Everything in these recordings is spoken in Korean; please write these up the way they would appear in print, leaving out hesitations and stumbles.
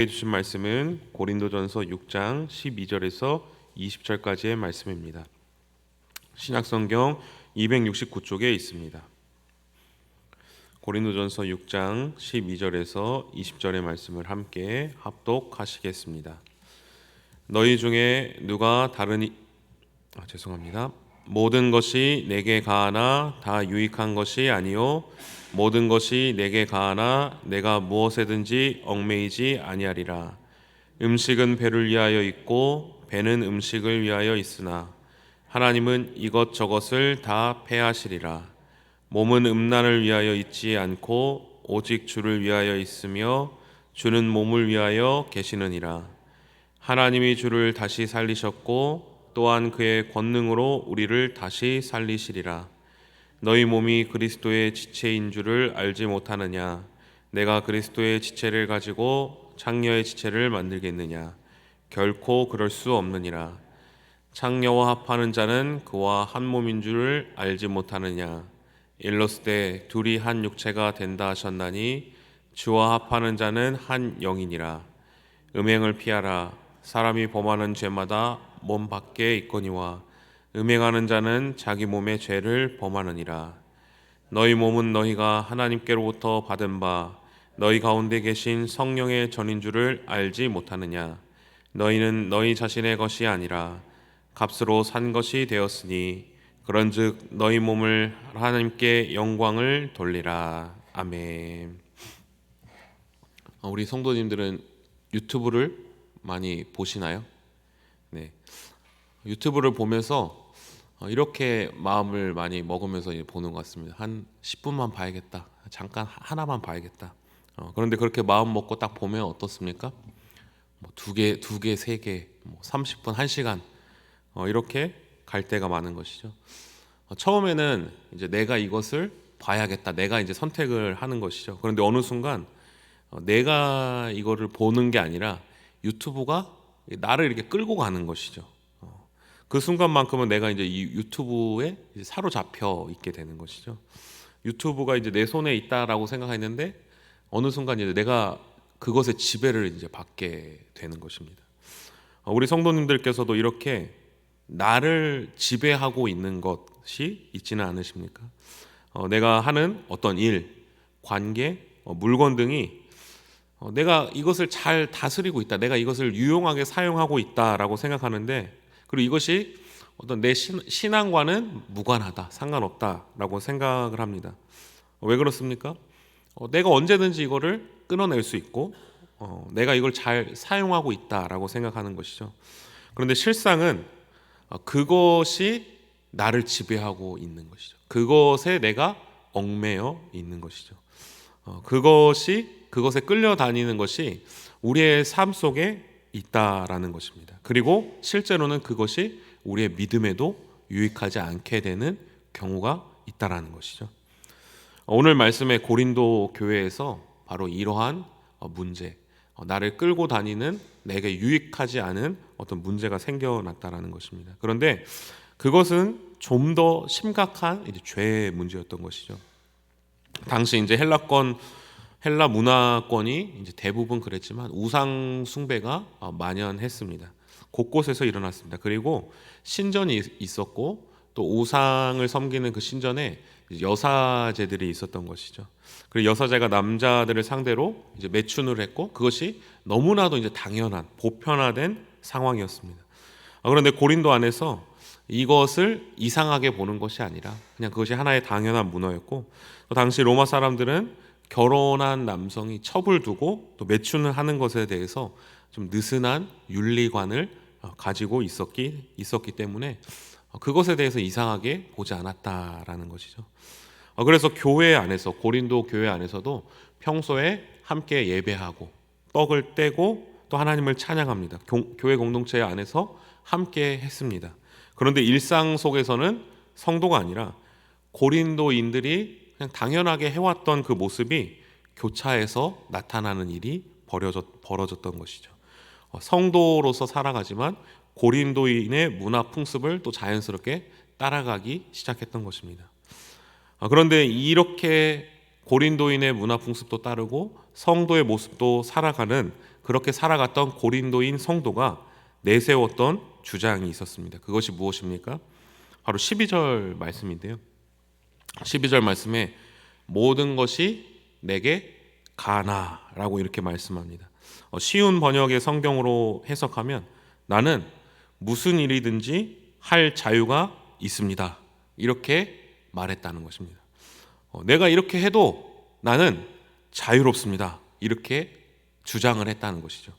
주신 말씀은 고린도전서 6장 12절에서 20절까지의 말씀입니다. 신약성경 269쪽에 있습니다. 고린도전서 6장 12절에서 20절의 말씀을 함께 합독하시겠습니다. 너희 중에 누가 모든 것이 내게 가하나 다 유익한 것이 아니요 모든 것이 내게 가하나 내가 무엇에든지 얽매이지 아니하리라. 음식은 배를 위하여 있고 배는 음식을 위하여 있으나 하나님은 이것저것을 다 패하시리라. 몸은 음란을 위하여 있지 않고 오직 주를 위하여 있으며 주는 몸을 위하여 계시느니라. 하나님이 주를 다시 살리셨고 또한 그의 권능으로 우리를 다시 살리시리라. 너희 몸이 그리스도의 지체인 줄을 알지 못하느냐? 내가 그리스도의 지체를 가지고 창녀의 지체를 만들겠느냐? 결코 그럴 수 없느니라. 창녀와 합하는 자는 그와 한 몸인 줄을 알지 못하느냐? 일러스되 둘이 한 육체가 된다 하셨나니 주와 합하는 자는 한 영이니라. 음행을 피하라. 사람이 범하는 죄마다 몸 밖에 있거니와 음행하는 자는 자기 몸의 죄를 범하느니라. 너희 몸은 너희가 하나님께로부터 받은 바 너희 가운데 계신 성령의 전인 줄을 알지 못하느냐? 너희는 너희 자신의 것이 아니라 값으로 산 것이 되었으니 그런즉 너희 몸을 하나님께 영광을 돌리라. 아멘. 우리 성도님들은 유튜브를 많이 보시나요? 네. 유튜브를 보면서 이렇게 마음을 많이 먹으면서 보는 것 같습니다. 한 10분만 봐야겠다. 잠깐 하나만 봐야겠다. 그런데 그렇게 마음 먹고 딱 보면 어떻습니까? 두 개, 세 개, 30분, 1시간 이렇게 갈 때가 많은 것이죠. 처음에는 이제 내가 이것을 봐야겠다. 내가 이제 선택을 하는 것이죠. 그런데 어느 순간 내가 이거를 보는 게 아니라 유튜브가 나를 이렇게 끌고 가는 것이죠. 그 순간만큼은 내가 이제 이 유튜브에 이제 사로잡혀 있게 되는 것이죠. 유튜브가 이제 내 손에 있다라고 생각했는데 어느 순간 이제 내가 그것의 지배를 이제 받게 되는 것입니다. 우리 성도님들께서도 이렇게 나를 지배하고 있는 것이 있지는 않으십니까? 내가 하는 어떤 일, 관계, 물건 등이 내가 이것을 잘 다스리고 있다, 내가 이것을 유용하게 사용하고 있다라고 생각하는데, 그리고 이것이 어떤 내 신앙과는 무관하다, 상관없다라고 생각을 합니다. 왜 그렇습니까? 내가 언제든지 이거를 끊어낼 수 있고 내가 이걸 잘 사용하고 있다라고 생각하는 것이죠. 그런데 실상은 그것이 나를 지배하고 있는 것이죠. 그것에 내가 얽매여 있는 것이죠. 그것에 끌려다니는 것이 우리의 삶 속에 있다라는 것입니다. 그리고 실제로는 그것이 우리의 믿음에도 유익하지 않게 되는 경우가 있다라는 것이죠. 오늘 말씀의 고린도 교회에서 바로 이러한 문제, 나를 끌고 다니는 내게 유익하지 않은 어떤 문제가 생겨났다라는 것입니다. 그런데 그것은 좀 더 심각한 이제 죄의 문제였던 것이죠. 당시 이제 헬라 문화권이 이제 대부분 그랬지만 우상 숭배가 만연했습니다. 곳곳에서 일어났습니다. 그리고 신전이 있었고 또 우상을 섬기는 그 신전에 여사제들이 있었던 것이죠. 그리고 여사제가 남자들을 상대로 이제 매춘을 했고 그것이 너무나도 이제 당연한 보편화된 상황이었습니다. 그런데 고린도 안에서 이것을 이상하게 보는 것이 아니라 그냥 그것이 하나의 당연한 문화였고, 또 당시 로마 사람들은 결혼한 남성이 첩을 두고 또 매춘을 하는 것에 대해서 좀 느슨한 윤리관을 가지고 있었기 때문에 그것에 대해서 이상하게 보지 않았다라는 것이죠. 그래서 교회 안에서, 고린도 교회 안에서도 평소에 함께 예배하고 떡을 떼고 또 하나님을 찬양합니다. 교회 공동체 안에서 함께 했습니다. 그런데 일상 속에서는 성도가 아니라 고린도인들이 그냥 당연하게 해왔던 그 모습이 교차해서 나타나는 일이 벌어졌던 것이죠. 성도로서 살아가지만 고린도인의 문화 풍습을 또 자연스럽게 따라가기 시작했던 것입니다. 그런데 이렇게 고린도인의 문화 풍습도 따르고 성도의 모습도 살아가는 그렇게 살아갔던 고린도인 성도가 내세웠던 주장이 있었습니다. 그것이 무엇입니까? 바로 12절 말씀인데요. 12절 말씀에 모든 것이 내게 가나라고 이렇게 말씀합니다. 쉬운 번역의 성경으로 해석하면 나는 무슨 일이든지 할 자유가 있습니다. 이렇게 말했다는 것입니다. 내가 이렇게 해도 나는 자유롭습니다. 이렇게 주장을 했다는 것이죠.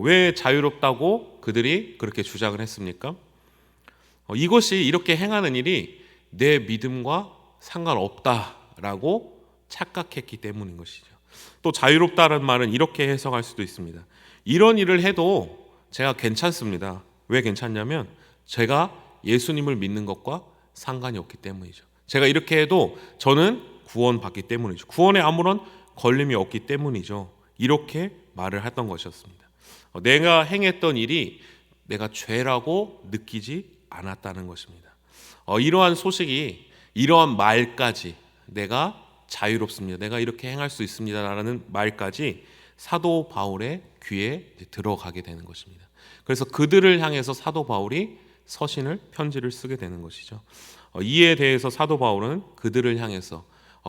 왜 자유롭다고 그들이 그렇게 주장을 했습니까? 이것이 이렇게 행하는 일이 내 믿음과 상관없다라고 착각했기 때문인 것이죠. 또 자유롭다는 말은 이렇게 해석할 수도 있습니다. 이런 일을 해도 제가 괜찮습니다. 왜 괜찮냐면 제가 예수님을 믿는 것과 상관이 없기 때문이죠. 제가 이렇게 해도 저는 구원받기 때문이죠. 구원에 아무런 걸림이 없기 때문이죠. 이렇게 말을 했던 것이었습니다. 내가 행했던 일이 내가 죄라고 느끼지 않았다는 것입니다. 이러한 소식이, 이러한 말까지, 내가 자유롭습니다, 내가 이렇게 행할 수 있습니다 라는 말까지 사도 바울의 귀에 들어가게 되는 것입니다. 그래서 그들을 향해서 사도 바울이 서신을, 편지를 쓰게 되는 것이죠. 이에 대해서 사도 바울은 그들을 향해서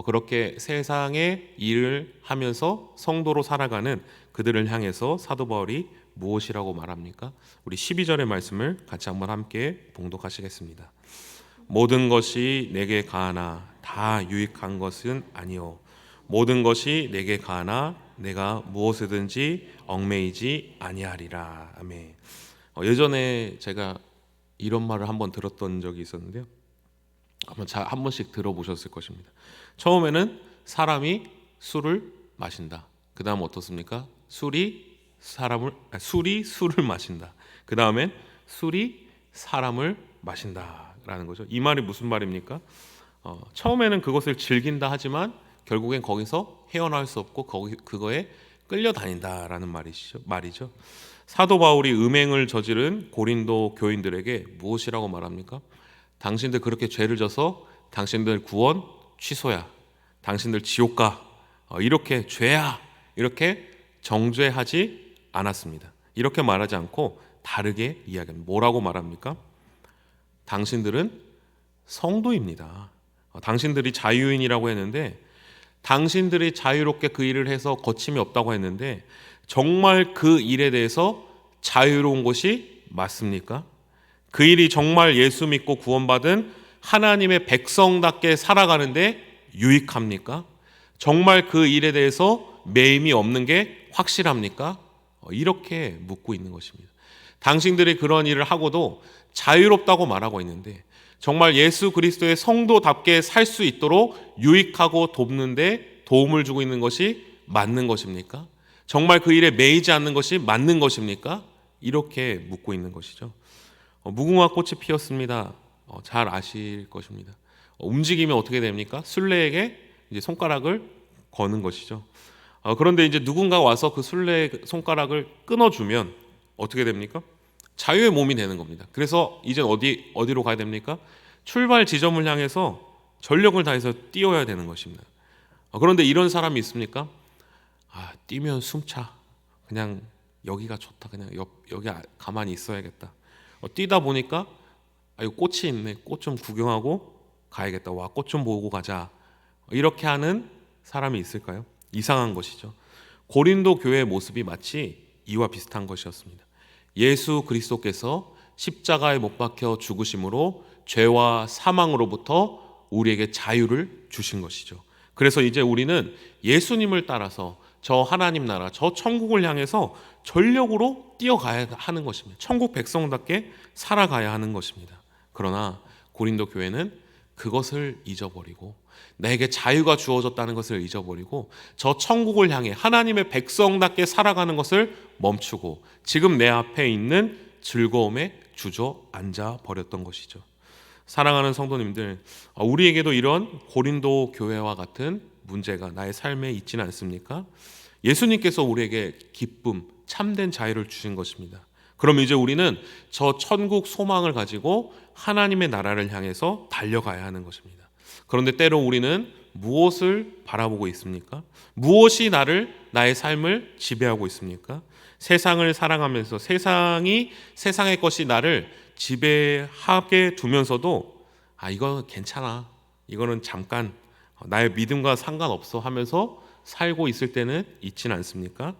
그렇게 세상의 일을 하면서 성도로 살아가는 그들을 향해서 사도 바울이 무엇이라고 말합니까? 우리 12절의 말씀을 같이 한번 함께 봉독하시겠습니다. 모든 것이 내게 가하나 다 유익한 것은 아니요 모든 것이 내게 가하나 내가 무엇이든지 얽매이지 아니하리라. 아멘. 예전에 제가 이런 말을 한번 들었던 적이 있었는데요. 한 번씩 들어보셨을 것입니다. 처음에는 사람이 술을 마신다. 그 다음 어떻습니까? 술이 술을 마신다. 그 다음엔 술이 사람을 마신다라는 거죠. 이 말이 무슨 말입니까? 처음에는 그것을 즐긴다 하지만 결국엔 거기서 헤어나올 수 없고 그거에 끌려다닌다라는 말이죠. 사도 바울이 음행을 저지른 고린도 교인들에게 무엇이라고 말합니까? 당신들 그렇게 죄를 져서 당신들 구원 취소야, 당신들 지옥 가, 이렇게 죄야, 이렇게 정죄하지 않았습니다. 이렇게 말하지 않고 다르게 이야기합니다. 뭐라고 말합니까? 당신들은 성도입니다. 당신들이 자유인이라고 했는데, 당신들이 자유롭게 그 일을 해서 거침이 없다고 했는데 정말 그 일에 대해서 자유로운 것이 맞습니까? 그 일이 정말 예수 믿고 구원받은 하나님의 백성답게 살아가는데 유익합니까? 정말 그 일에 대해서 매임이 없는 게 확실합니까? 이렇게 묻고 있는 것입니다. 당신들이 그런 일을 하고도 자유롭다고 말하고 있는데 정말 예수 그리스도의 성도답게 살 수 있도록 유익하고 돕는데 도움을 주고 있는 것이 맞는 것입니까? 정말 그 일에 매이지 않는 것이 맞는 것입니까? 이렇게 묻고 있는 것이죠. 무궁화 꽃이 피었습니다. 잘 아실 것입니다. 움직이면 어떻게 됩니까? 순례에게 이제 손가락을 거는 것이죠. 그런데 이제 누군가 와서 그 순례 손가락을 끊어주면 어떻게 됩니까? 자유의 몸이 되는 겁니다. 그래서 이제 어디로 가야 됩니까? 출발 지점을 향해서 전력을 다해서 뛰어야 되는 것입니다. 그런데 이런 사람이 있습니까? 뛰면 숨차. 그냥 여기가 좋다. 그냥 여기 가만히 있어야겠다. 뛰다 보니까 이거 꽃이 있네. 꽃 좀 구경하고 가야겠다. 와, 꽃 좀 보고 가자. 이렇게 하는 사람이 있을까요? 이상한 것이죠. 고린도 교회의 모습이 마치 이와 비슷한 것이었습니다. 예수 그리스도께서 십자가에 못 박혀 죽으심으로 죄와 사망으로부터 우리에게 자유를 주신 것이죠. 그래서 이제 우리는 예수님을 따라서 저 하나님 나라, 저 천국을 향해서 전력으로 뛰어가야 하는 것입니다. 천국 백성답게 살아가야 하는 것입니다. 그러나 고린도 교회는 그것을 잊어버리고 내게 자유가 주어졌다는 것을 잊어버리고 저 천국을 향해 하나님의 백성답게 살아가는 것을 멈추고 지금 내 앞에 있는 즐거움에 주저앉아 버렸던 것이죠. 사랑하는 성도님들, 우리에게도 이런 고린도 교회와 같은 문제가 나의 삶에 있지는 않습니까? 예수님께서 우리에게 기쁨, 참된 자유를 주신 것입니다. 그럼 이제 우리는 저 천국 소망을 가지고 하나님의 나라를 향해서 달려가야 하는 것입니다. 그런데 때로 우리는 무엇을 바라보고 있습니까? 무엇이 나의 삶을 지배하고 있습니까? 세상을 사랑하면서 세상의 것이 나를 지배하게 두면서도 이거 괜찮아, 이거는 잠깐 나의 믿음과 상관없어 하면서 살고 있을 때는 있지는 않습니까?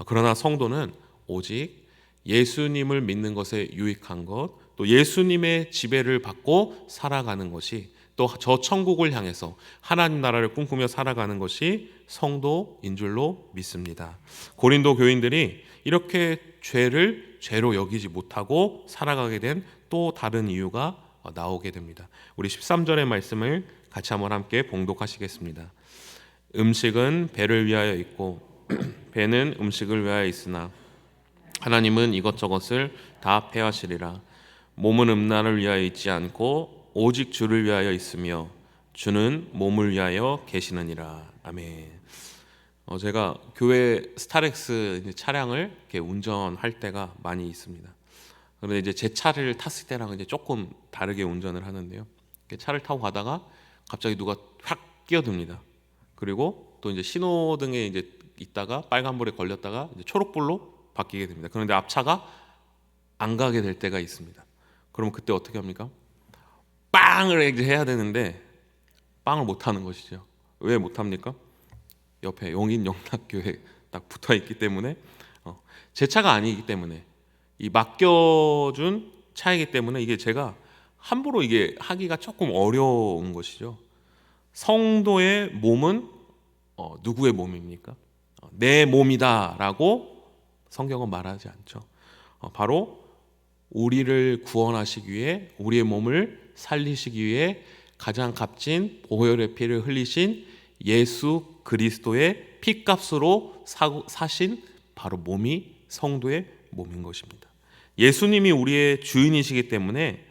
그러나 성도는 오직 예수님을 믿는 것에 유익한 것, 또 예수님의 지배를 받고 살아가는 것이, 또 저 천국을 향해서 하나님 나라를 꿈꾸며 살아가는 것이 성도인 줄로 믿습니다. 고린도 교인들이 이렇게 죄를 죄로 여기지 못하고 살아가게 된 또 다른 이유가 나오게 됩니다. 우리 13절의 말씀을 같이 한번 함께 봉독하시겠습니다. 음식은 배를 위하여 있고 배는 음식을 위하여 있으나 하나님은 이것저것을 다 폐하시리라. 몸은 음란을 위하여 있지 않고 오직 주를 위하여 있으며 주는 몸을 위하여 계시느니라. 아멘. 제가 교회 스타렉스 차량을 이렇게 운전할 때가 많이 있습니다. 그런데 이제 제 차를 탔을 때랑 이제 조금 다르게 운전을 하는데요. 차를 타고 가다가 갑자기 누가 확 끼어듭니다. 그리고 또 이제 신호등에 이제 있다가 빨간불에 걸렸다가 이제 초록불로 바뀌게 됩니다. 그런데 앞차가 안 가게 될 때가 있습니다. 그러면 그때 어떻게 합니까? 빵을 이제 해야 되는데 빵을 못 하는 것이죠. 왜 못 합니까? 옆에 용인영락교회 딱 붙어 있기 때문에, 제 차가 아니기 때문에, 이 맡겨준 차이기 때문에 이게 제가 함부로 이게 하기가 조금 어려운 것이죠. 성도의 몸은 누구의 몸입니까? 내 몸이다라고 성경은 말하지 않죠. 바로 우리를 구원하시기 위해, 우리의 몸을 살리시기 위해 가장 값진 보혈의 피를 흘리신 예수 그리스도의 피값으로 사신 바로 몸이 성도의 몸인 것입니다. 예수님이 우리의 주인이시기 때문에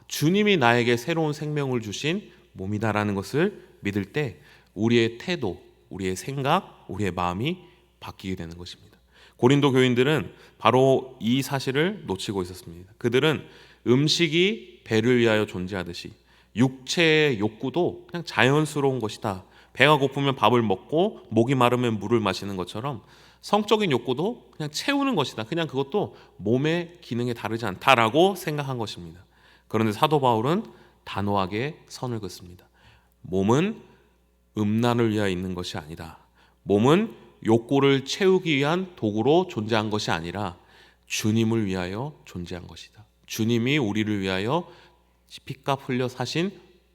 주님이 나에게 새로운 생명을 주신 몸이다라는 것을 믿을 때 우리의 태도, 우리의 생각, 우리의 마음이 바뀌게 되는 것입니다. 고린도 교인들은 바로 이 사실을 놓치고 있었습니다. 그들은 음식이 배를 위하여 존재하듯이 육체의 욕구도 그냥 자연스러운 것이다. 배가 고프면 밥을 먹고 목이 마르면 물을 마시는 것처럼 성적인 욕구도 그냥 채우는 것이다. 그냥 그것도 몸의 기능에 다르지 않다라고 생각한 것입니다. 그런데 사도 바울은 단호하게 선을 긋습니다. 몸은 음란을 위하여 있는 것이 아니다. 몸은 욕구를 채우기 위한 도구로 존재한 것이 아니라 주님을 위하여 존재한 것이다. 주님이 우리를 위하여 피값 흘려 사신,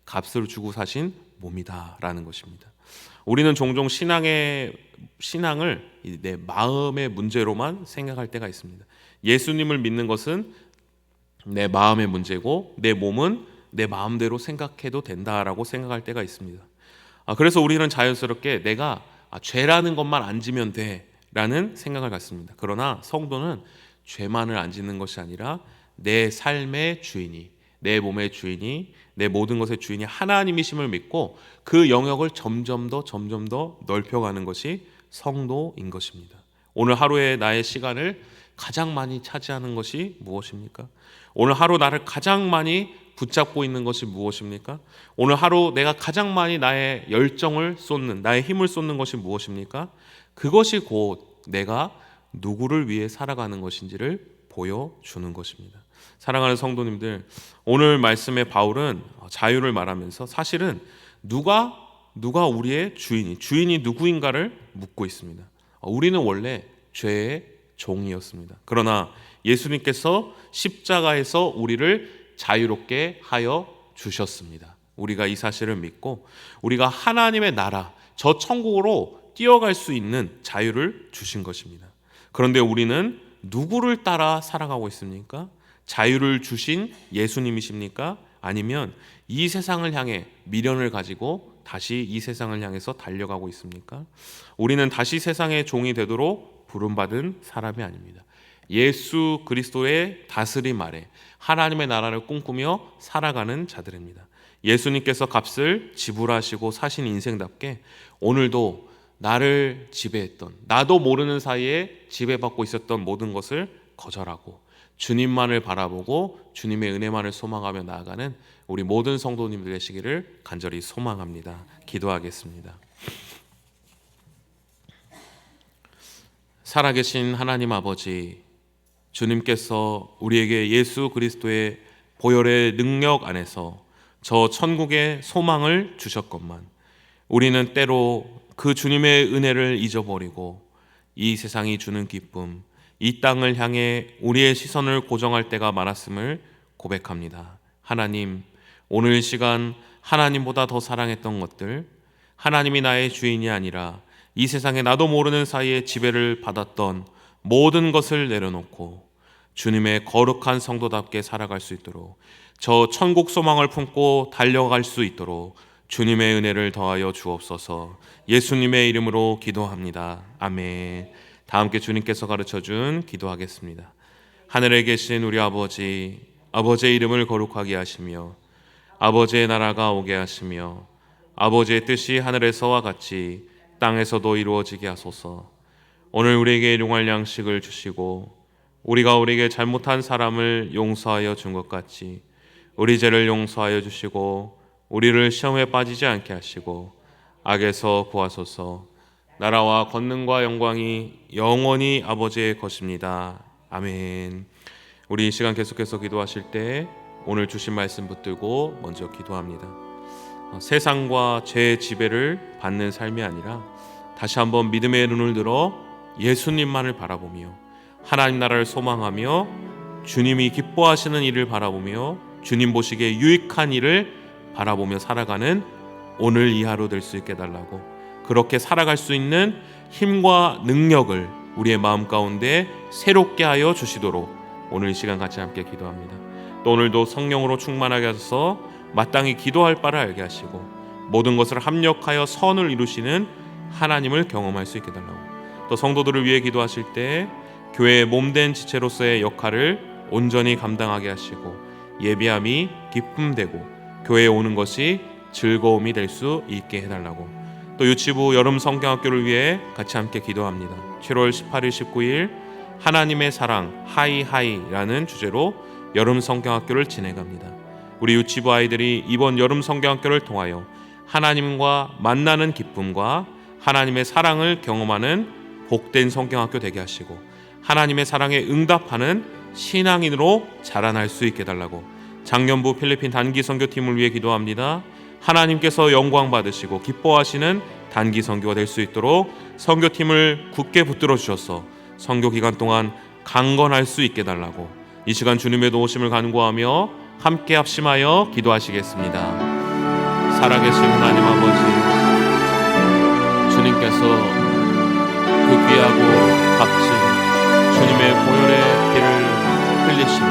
값을 주고 사신 몸이다라는 것입니다. 우리는 종종 신앙을 내 마음의 문제로만 생각할 때가 있습니다. 예수님을 믿는 것은 내 마음의 문제고 내 몸은 내 마음대로 생각해도 된다라고 생각할 때가 있습니다. 그래서 우리는 자연스럽게 내가 죄라는 것만 안 지면 돼라는 생각을 갖습니다. 그러나 성도는 죄만을 안 짓는 것이 아니라 내 삶의 주인이, 내 몸의 주인이, 내 모든 것의 주인이 하나님이심을 믿고 그 영역을 점점 더 넓혀가는 것이 성도인 것입니다. 오늘 하루에 나의 시간을 가장 많이 차지하는 것이 무엇입니까? 오늘 하루 나를 가장 많이 붙잡고 있는 것이 무엇입니까? 오늘 하루 내가 가장 많이 나의 열정을 쏟는, 나의 힘을 쏟는 것이 무엇입니까? 그것이 곧 내가 누구를 위해 살아가는 것인지를 보여주는 것입니다. 사랑하는 성도님들, 오늘 말씀의 바울은 자유를 말하면서 사실은 누가 우리의 주인이 누구인가를 묻고 있습니다. 우리는 원래 죄의 종이었습니다. 그러나 예수님께서 십자가에서 우리를 자유롭게 하여 주셨습니다. 우리가 이 사실을 믿고 우리가 하나님의 나라, 저 천국으로 뛰어갈 수 있는 자유를 주신 것입니다. 그런데 우리는 누구를 따라 살아가고 있습니까? 자유를 주신 예수님이십니까? 아니면 이 세상을 향해 미련을 가지고 다시 이 세상을 향해서 달려가고 있습니까? 우리는 다시 세상의 종이 되도록 부름받은 사람이 아닙니다. 예수 그리스도의 다스림 아래 하나님의 나라를 꿈꾸며 살아가는 자들입니다. 예수님께서 값을 지불하시고 사신 인생답게 오늘도 나를 지배했던, 나도 모르는 사이에 지배받고 있었던 모든 것을 거절하고 주님만을 바라보고 주님의 은혜만을 소망하며 나아가는 우리 모든 성도님들 되시기를 간절히 소망합니다. 기도하겠습니다. 살아계신 하나님 아버지, 주님께서 우리에게 예수 그리스도의 보혈의 능력 안에서 저 천국의 소망을 주셨건만 우리는 때로 그 주님의 은혜를 잊어버리고 이 세상이 주는 기쁨, 이 땅을 향해 우리의 시선을 고정할 때가 많았음을 고백합니다. 하나님, 오늘 이 시간 하나님보다 더 사랑했던 것들, 하나님이 나의 주인이 아니라 이 세상에 나도 모르는 사이에 지배를 받았던 모든 것을 내려놓고 주님의 거룩한 성도답게 살아갈 수 있도록, 저 천국 소망을 품고 달려갈 수 있도록 주님의 은혜를 더하여 주옵소서. 예수님의 이름으로 기도합니다. 아멘. 다 함께 주님께서 가르쳐준 기도하겠습니다. 하늘에 계신 우리 아버지, 아버지의 이름을 거룩하게 하시며 아버지의 나라가 오게 하시며 아버지의 뜻이 하늘에서와 같이 땅에서도 이루어지게 하소서. 오늘 우리에게 일용할 양식을 주시고 우리가 우리에게 잘못한 사람을 용서하여 준 것 같이 우리 죄를 용서하여 주시고 우리를 시험에 빠지지 않게 하시고 악에서 구하소서. 나라와 권능과 영광이 영원히 아버지의 것입니다. 아멘. 우리 이 시간 계속해서 기도하실 때 오늘 주신 말씀 붙들고 먼저 기도합니다. 세상과 죄의 지배를 받는 삶이 아니라 다시 한번 믿음의 눈을 들어 예수님만을 바라보며 하나님 나라를 소망하며 주님이 기뻐하시는 일을 바라보며 주님 보시기에 유익한 일을 바라보며 살아가는 오늘 이 하루 될 수 있게 해달라고, 그렇게 살아갈 수 있는 힘과 능력을 우리의 마음 가운데 새롭게 하여 주시도록 오늘 이 시간 같이 함께 기도합니다. 또 오늘도 성령으로 충만하게 하셔서 마땅히 기도할 바를 알게 하시고 모든 것을 합력하여 선을 이루시는 하나님을 경험할 수 있게 해달라고, 또 성도들을 위해 기도하실 때 교회의 몸된 지체로서의 역할을 온전히 감당하게 하시고 예비함이 기쁨되고 교회에 오는 것이 즐거움이 될 수 있게 해달라고, 또 유치부 여름 성경학교를 위해 같이 함께 기도합니다. 7월 18일 19일 하나님의 사랑 하이하이라는 주제로 여름 성경학교를 진행합니다. 우리 유치부 아이들이 이번 여름 성경학교를 통하여 하나님과 만나는 기쁨과 하나님의 사랑을 경험하는 복된 성경학교 되게 하시고 하나님의 사랑에 응답하는 신앙인으로 자라날 수 있게 해달라고, 작년부 필리핀 단기 선교팀을 위해 기도합니다. 하나님께서 영광 받으시고 기뻐하시는 단기 선교가 될 수 있도록 선교팀을 굳게 붙들어 주셔서 선교 기간 동안 강건할 수 있게 해달라고, 이 시간 주님의 도우심을 간구하며 함께 합심하여 기도하시겠습니다. 살아계신 하나님 아버지, 주님께서 그 귀하고 값진 주님의 보혈의 피를 흘리시며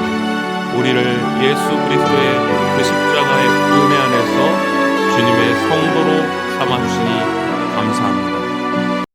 우리를 예수 그리스도의 그 십자가의 은혜 안에서 주님의 성도로 삼아주시니 감사합니다.